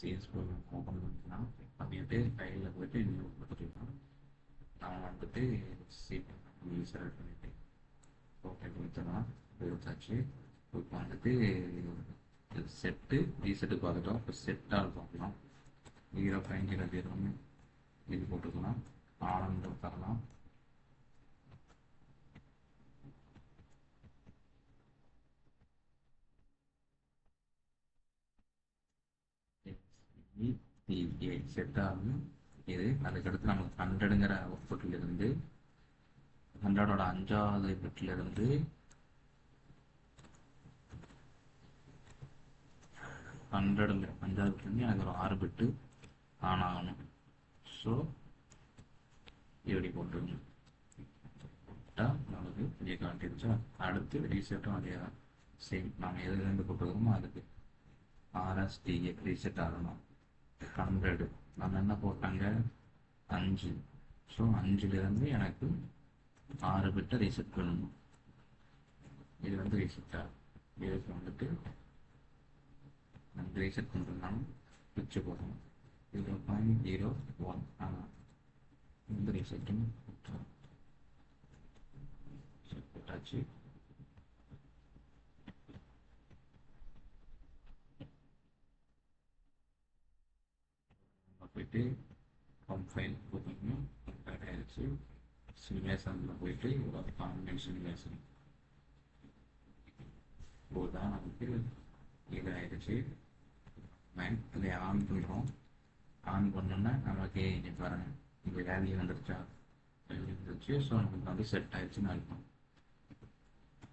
சிஎஸ்4 open பண்ணிக்கலாம். பண்ணிட்டு ஃபைலில் போய்ட்டு நியூ கொடுத்துக்கலாம். நான் வந்துட்டு செலக்ட் பண்ணிட்டு ஓகே கொடுத்துடலாம். கொடுத்தாச்சு. இப்போ வந்துட்டு செட்டு ரீசெட்டு பார்த்துட்டோம். இப்போ செட்டால் பார்க்கலாம். 0.0 இது போட்டுக்கலாம். ஆனந்த தரலாம். செட் ஆகும் இது. அதுக்கடுத்து நமக்கு 100ங்கிற அவுட்புட்ல இருந்து 100ஓட 5வது பிட்ல இருந்து 100ங்கிற 5வது பிட்ல இருந்து எனக்கு ஒரு 6 பிட்டு ஆன் ஆகணும். ஸோ இப்படி போட்டுருங்க. நமக்கு வெளியே காட்டிடுச்சா. அடுத்து ரீசெட்டும் அதே தான். சேம் நம்ம எதுலேருந்து போட்டுருக்கோமோ அதுக்கு RSTA ரீசெட் ஆகணும். 100 நம்ம என்ன போட்டாங்க 5. ஸோ 5லேருந்து எனக்கு 6 பிட்டை ரீசெட் பண்ணணும். இது வந்து ரீசெட் ஆகும். இதுக்கு வந்துட்டு நம்ம ரீசெட் பண்ணுறதுனால பிச்சு போடணும். 0.01 இந்த ரீசெட்டும் போட்டாச்சு. போயிட்டு ஹோம் ஃபைல் போட்டிங்கன்னா ஆயிடுச்சு. சிமுலேஷனில் போயிட்டு ஒரு கான்வென்ட் சிமுலேஷன் போதான் நமக்கு இதாகிடுச்சு. இதை ஆன் பண்ணுறோம். ஆன் பண்ணோன்னா நமக்கு இங்கே பாருங்கள் இங்கே வேல்யூ வந்துருச்சா. வேல்யூ வந்துருச்சு. ஸோ நமக்கு வந்து செட் ஆகிடுச்சுன்னு அர்த்தம்.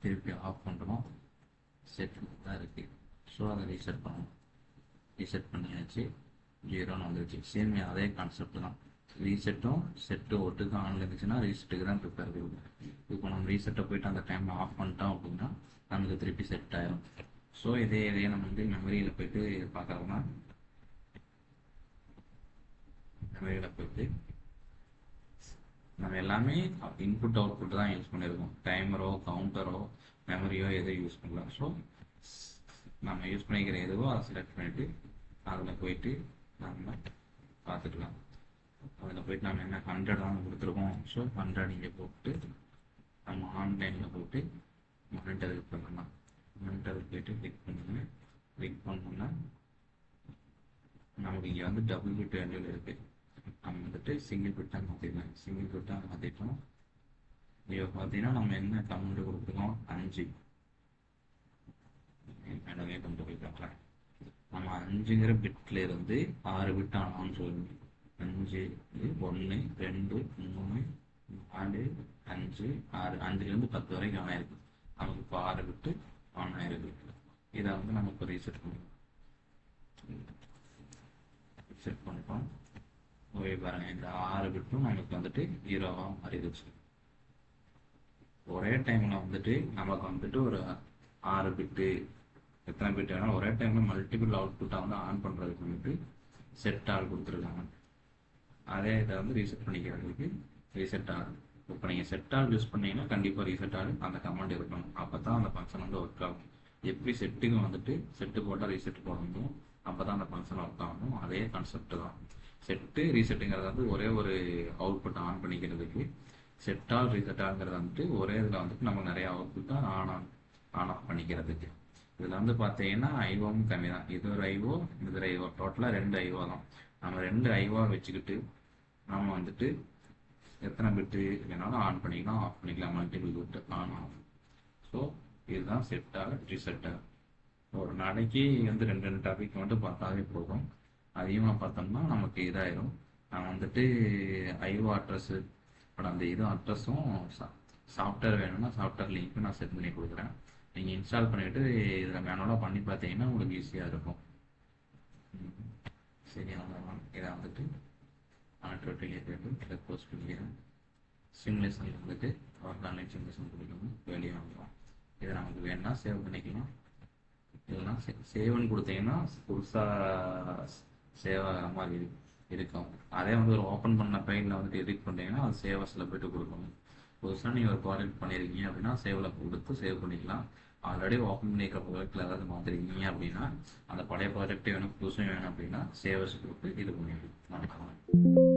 திருப்பி ஆஃப் பண்ணுறோம். செட் தான் இருக்குது. ஸோ அதை ரீசெட் பண்ணணும். ரீசெட் பண்ணியாச்சு. 0ன்னு வந்துருச்சு. சேம் அதே கான்செப்ட் தான். ரீசெட்டும் செட்டு ஒட்டுக்கு ஆன்ல இருந்துச்சுன்னா ரீசெட்டுக்கு தான் ப்ரிப்பேர் ஆகுது. இப்போ நம்ம ரீசெட்டை போயிட்டு அந்த டைமில் ஆஃப் பண்ணிட்டோம் அப்படின்னா நமக்கு திருப்பி செட் ஆகிடும். ஸோ இதே நம்ம வந்து மெமரியில் போயிட்டு பார்க்குறோம்னா மெமரியில் போயிட்டு நம்ம எல்லாமே இன்புட் அவுட்புட் தான் யூஸ் பண்ணியிருக்கோம். டைமரோ கவுண்டரோ மெமரியோ எதுவும் யூஸ் பண்ணலாம். ஸோ நம்ம யூஸ் பண்ணிக்கிற எதுவோ அதை செலக்ட் பண்ணிவிட்டு அதில் போயிட்டு நம்ம பார்த்துக்கலாம். அதில் போயிட்டு நம்ம என்ன 100 தான் கொடுத்துருக்கோம். ஸோ 100 இங்கே போட்டு நம்ம ஆன்லைனில் போட்டு மானிட்டர் பண்ணலாம். மானிட்டர் போயிட்டு கிளிக் பண்ணுங்க. கிளிக் பண்ணோம்னா நமக்கு இங்கே வந்து டபுள் பிட் வேல்யூவில் இருக்குது. நம்ம வந்துட்டு சிங்கிள் பிட்டாக மாற்றிக்கலாம். சிங்கிள் பிட்டாக மாற்றிட்டோம். இப்போ பார்த்தீங்கன்னா நம்ம என்ன கமெண்ட் கொடுத்துருக்கோம் 5 மேடமே கொண்டு போய் பார்க்கலாம். நம்ம 5ங்கிற பிட்ல இருந்து 6 பிட் ஆனான்னு சொல்லணும். 5 1 2 3 4 5 6 5லேருந்து 10 வரைக்கும் ஆன் ஆயிருக்கு. நமக்கு இப்போ 6 பிட்டு ஆன் ஆயிருக்கு. இதை வந்து நம்ம இப்போ ரீசெட் பண்ணுவோம். ரீசெட் பண்ணிட்டோம். ஓகே பாருங்க, இந்த 6 பிட்டும் நமக்கு வந்துட்டு 0வா மாறிடுச்சு. ஒரே டைம்ல வந்துட்டு நமக்கு வந்துட்டு ஒரு 6 பிட்டு எத்தனை பிட் வேணாலும் ஒரே டைம்ல மல்டிபிள் அவுட்புட்டாக வந்து ஆன் பண்ணுறதுக்கு வந்துட்டு செட் ஆல் கொடுத்துருக்காங்க. அதே இதை வந்து ரீசெட் பண்ணிக்கிறதுக்கு ரீசெட் ஆல். இப்போ நீங்கள் செட் ஆல் யூஸ் பண்ணீங்கன்னா கண்டிப்பாக ரீசெட் ஆல் அந்த கமெண்ட் இருக்கணும். அப்போ தான் அந்த ஃபங்க்ஷன் வந்து ஒர்க் ஆகும். எப்படி செட்டுக்கு வந்துட்டு செட்டு போட்டால் ரீசெட் போடணும், அப்போ தான் அந்த ஃபங்க்ஷன் ஒர்க் ஆகணும். அதே கான்செப்ட் தான். செட்டு ரீசெட்டுங்கிறது வந்து ஒரே ஒரு அவுட்புட் ஆன் பண்ணிக்கிறதுக்கு, செட் ஆல் ரீசெட் ஆகுங்கிறது வந்துட்டு ஒரே இதில் வந்துட்டு நம்ம நிறைய அவுட்புட்டாக ஆன் ஆஃப் பண்ணிக்கிறதுக்கு. இதில் வந்து பார்த்தீங்கன்னா ஐஓவும் கம்மி தான். இது ஒரு ஐஓ, இது ஒரு ஐஓ, டோட்டலாக 2 ஐஓ தான். நம்ம 2 ஐஓ வச்சுக்கிட்டு நம்ம வந்துட்டு எத்தனை பிட்டு வேணாலும் ஆன் பண்ணிக்கலாம், ஆஃப் பண்ணிக்கலாம். Multiple bit on off. So இதுதான் செட்டாக ரீசெட்டாக. ஒரு நாளைக்கு வந்து 2 டாபிக் மட்டும் பார்த்தாவே போதும். அதிகமாக பார்த்தோம்னா நமக்கு இதாயிரும். நான் வந்துட்டு ஐஓ அட்ரஸ் அந்த இது அட்ரஸும் சாஃப்ட்வேர் வேணும்னா சாஃப்ட்வேர் லிங்க்கு நான் செட் பண்ணி கொடுக்குறேன். நீங்கள் இன்ஸ்டால் பண்ணிவிட்டு இதில் மேனுவலாக பண்ணி பார்த்தீங்கன்னா உங்களுக்கு ஈஸியாக இருக்கும். சரி, அவ்வளோதான். இதை வந்துட்டு ஆட்டோட்டில் போஸ்ட் பண்ணிக்கிறேன். சிமுலேஷன் வந்துட்டு ஆன்லைன் சிமுலேஷன் கொடுக்கணும். வெளியே வாங்கலாம். இதை நமக்கு வேணும்னா சேவ் பண்ணிக்கலாம். இல்லைன்னா சேவ்னு கொடுத்தீங்கன்னா புதுசாக சேவ் ஆகிற மாதிரி இருக்கும். அதே வந்து ஒரு ஓப்பன் பண்ண ஃபைலில் வந்துட்டு எடிட் பண்ணிட்டீங்கன்னா அது சேவஸில் போய்ட்டு கொடுக்கணும். புதுசாக நீங்கள் ஒரு ப்ராஜெக்ட் பண்ணியிருக்கீங்க அப்படின்னா சேவில் கொடுத்து சேவ் பண்ணிக்கலாம். ஆல்ரெடி ஓப்பன் பண்ணியிருக்க ப்ராஜெக்டில் ஏதாவது மாற்றிருக்கீங்க அப்படின்னா அந்த பழைய ப்ராஜெக்டே வேணும் புதுசும் வேணும் அப்படின்னா சேவர்ஸ் கொடுத்து இது பண்ணிடலாம்.